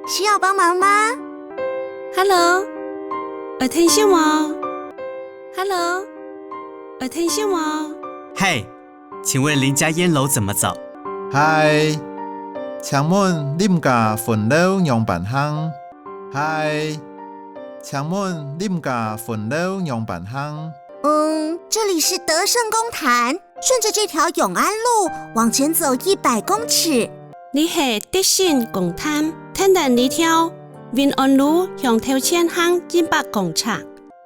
需要帮忙吗 ？Hello， 聽少嗎 ？Hello， 聽少嗎？嗨，請問林家煙樓怎麼走？嗨，請問你家分樓樣板巷？嗨，請問你家分樓樣板巷？这里是德胜公壇，順着這條永安路往前走100公尺。你係德勝公壇，聽到你條永安路向頭前行100公尺。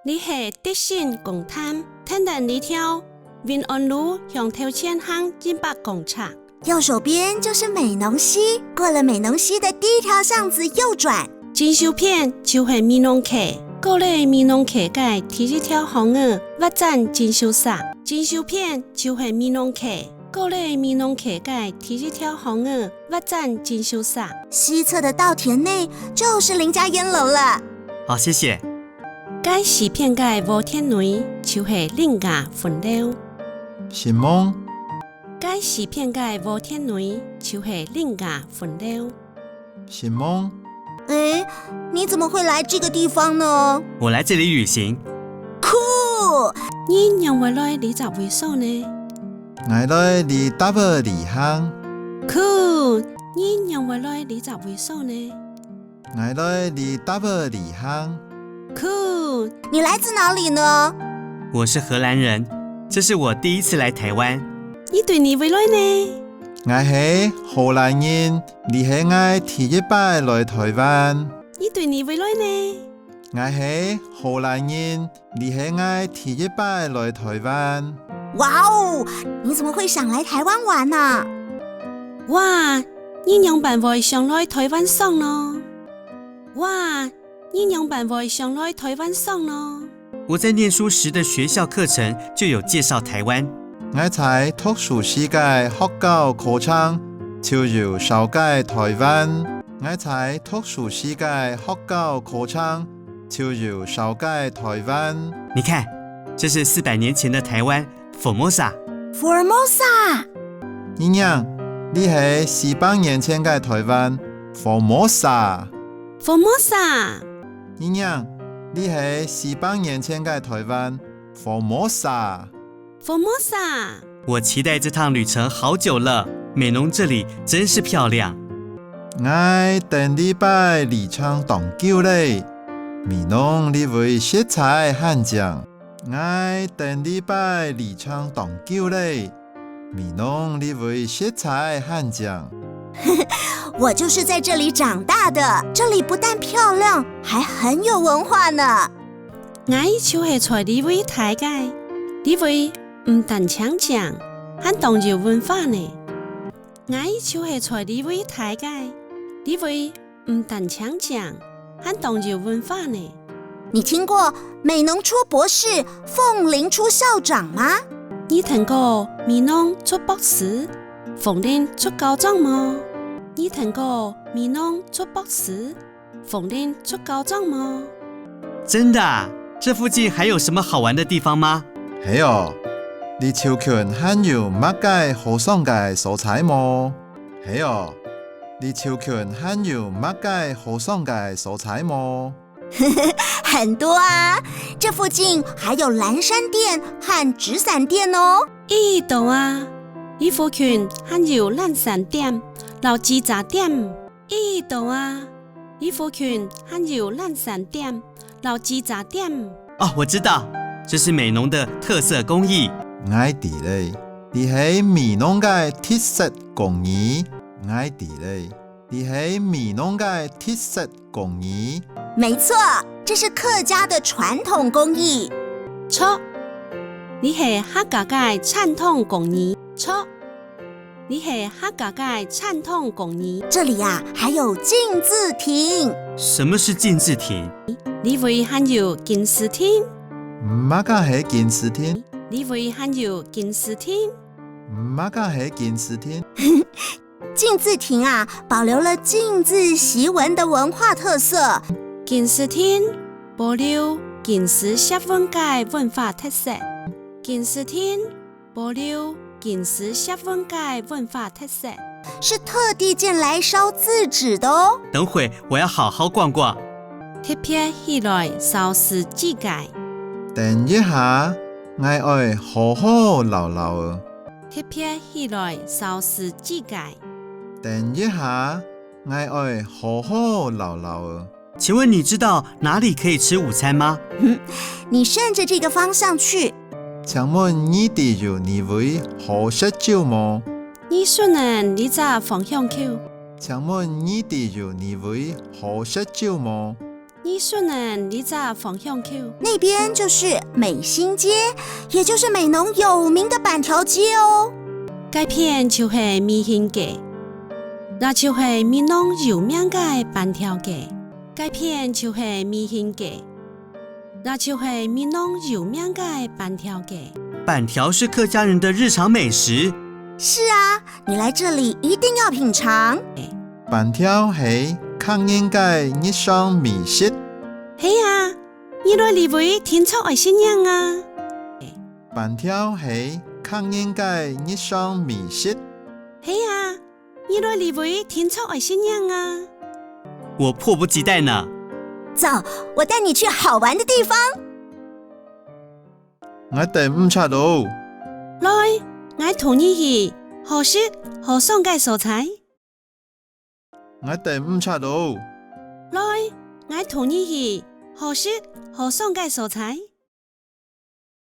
你係德勝公壇，聽到你條永安路向頭前行100公尺。右手邊就是美濃溪，過了美濃溪的第一條巷子右轉。進修片就係美濃溪，過了美濃溪嘅第一條巷兒發展進修室。進修片就係美濃溪。過了美濃溪嘅第一條巷兒發展進修室，西側的稻田內就是林家煙樓了。好，謝謝。該西片嘅禾田內就係林家分樓。什麼？該西片嘅禾田內就係林家分樓。什麼？你怎麼會來這個地方呢？我來這裡旅行。酷！你讓我來你咋會數呢？我來你搭個離鄉。酷！你讓我來你咋會數呢？我來你搭個離鄉。酷！你來自哪裡呢？我是荷蘭人，這是我第一次來台灣。你對你會來呢？我係荷蘭人，你係我第一擺來台灣。你對你會來呢？我係荷蘭人，你係我第一擺來台灣。哇哦！你怎麼會想來台灣玩呢？哇！你兩辦會想來台灣爽咯？哇！你兩辦會想來台灣爽咯？我在念書時的學校課程就有介紹台灣。我在讀書時嘅學校課程就有紹介台灣。我在讀書時嘅學校課程就有紹介台灣。你看，這是400年前的台灣。Formosa。姨娘，你係400年前嘅台灣 Formosa。姨娘，你係400年前嘅台灣 Formosa。我期待這趟旅程好久了，美濃這裡真是漂亮。我等你擺離場當久嘞，美濃你會色彩很正。我等你擺離場當久嘞，美濃你會色彩很正。我就是在這裡長大的，這裡不但漂亮，還很有文化呢。我就係在呢位台嘅，呢位唔但強強，還當有文化呢。我就係在呢位台嘅，呢位唔但強強，還當有文化呢。你聽過美濃出博士，鳳林出校長嗎？你聽過美濃出博士，鳳林出校長嗎？你聽過美濃出博士，鳳林出校長嗎？真的啊？這附近還有什麼好玩的地方嗎？係哦，你超群還有乜嘅好爽嘅蔬菜麼？係哦，你超群還有乜嘅好爽嘅蔬菜麼？很多啊，這附近還有藍山店和紙傘店哦。度啊，呢附近還有藍山店、老雞雜店。度啊，呢附近還有藍山店、老雞雜店。哦，我知道，這是美濃的特色工藝。我哋咧，你係美濃嘅特色工藝。我哋咧，你係美濃嘅特色工藝。沒錯，這是客家的傳統工藝。錯，你係客家嘅傳統工藝。錯，你係客家嘅傳統工藝。這裡啊，還有鏡字亭。什麼是鏡字亭？呢位還有鏡字亭。乜個係鏡字亭？呢位還有鏡字亭。乜個係鏡字亭？鏡字亭啊，保留了鏡字習文的文化特色。鏡字亭保留鏡字習文嘅文化特色。鏡字亭保留鏡字習文嘅文化特色。是特地建来烧字纸的哦。等会我要好好逛逛。特别起来烧湿指甲，等一下，我要好好留留。特别起来烧湿指甲，等一下，我要好好留留。请问你知道哪里可以吃午餐吗？你顺着这个方向去。請問你哋要呢位好食酒嗎？你順人你隻方向口，請問你哋要呢位好食酒嗎？你順人你隻方向口，那邊就是美心街，也就是美濃有名的板條街哦。該片就是美心街，那就是美濃有名嘅板條街。該片就是美心街，那就是美濃有名嘅板條街。板條是客家人的日常美食。是啊，你來這裡一定要品嘗。板條係客人嘅日常美食。係啊，你來呢位天出愛新娘啊！板條係客人嘅日常美食。係啊，你來呢位天出愛新娘啊！我迫不及待呢。走，我帶你去好玩的地方。我哋唔出到。來，我同你去好食好爽嘅素材。我哋唔出到。來，我同你去好食好爽嘅素材。